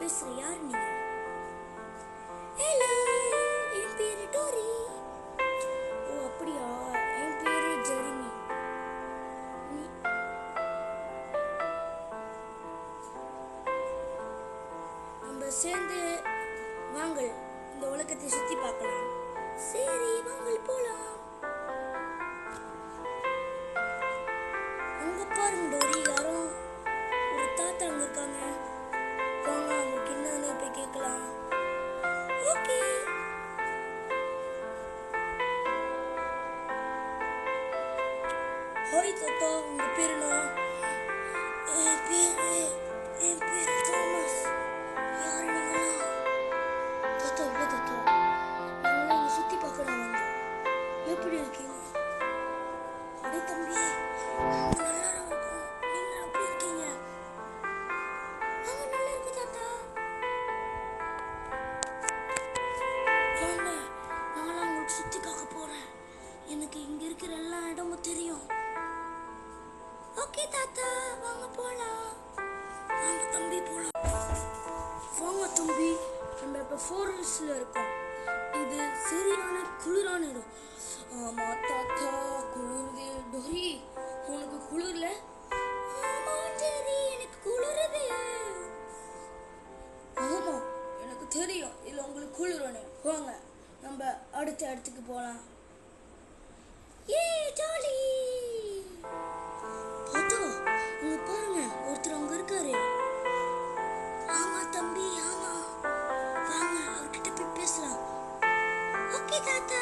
பேசுற யார் நீங்க? ஹலோ, என் பேரு டோரி. ஓ அப்படியா? என் பேரு ஜெரிமி. நம்ம சேர்ந்து வாங்கள் இந்த உலகத்தை சுத்தி பார்க்கலாம். சரி வாங்கள் போலாம். அங்க பாருங்க டோரி, யாரோ ஒரு தாத்தா அங்க இருக்காங்க. வாங்க அவங்களுக்கு என்னன்னு போய் கேட்கலாம். ஓகே. ஹாய் தாத்தா, உங்க பேரு என்ன? என் பேரு தாமஸ். யாரு நீங்களா? தாத்தா இல்ல தாத்தா, நாங்களாம் இங்க சுத்தி பார்க்கலாம் வந்தோம். எப்படி இருக்கீங்க? அடே தம்பி, நாங்க நல்லா இருக்கோம். நீங்க எப்படி இருக்கீங்க? நாங்க நல்லா இருக்கோம் தாத்தா. வாங்க, நாங்களாம் உங்களுக்கு சுத்தி பார்க்க போறேன். எனக்கு இங்க இருக்கிற எல்லா இடமும் தெரியும். ஓகே தாத்தா, வாங்க போலாம். வாங்க தம்பி போலாம். வாங்க தம்பி, நம்ம இப்ப ஃபாரஸ்ட்ல இருக்கோம். இது சரியான குளிரான இடம். ஆமா தாத்தா, குளிருது. டோரி, உனக்கு குளிர்ல? ஆமா ஜெரி, எனக்கு குளிருது. ஆமா எனக்கு தெரியும், இல்ல உங்களுக்கு குளிரனே. வாங்க நம்ம அடுத்த இடத்துக்கு போலாம். ஏ ஜாலி. தாத்தா அங்க பாருங்க, ஒருத்தர் அங்க இருக்காரு. ஆமா தம்பி, ஆமா. வாங்க அவர்கிட்ட போய் பேசலாம். ஓகே தாத்தா.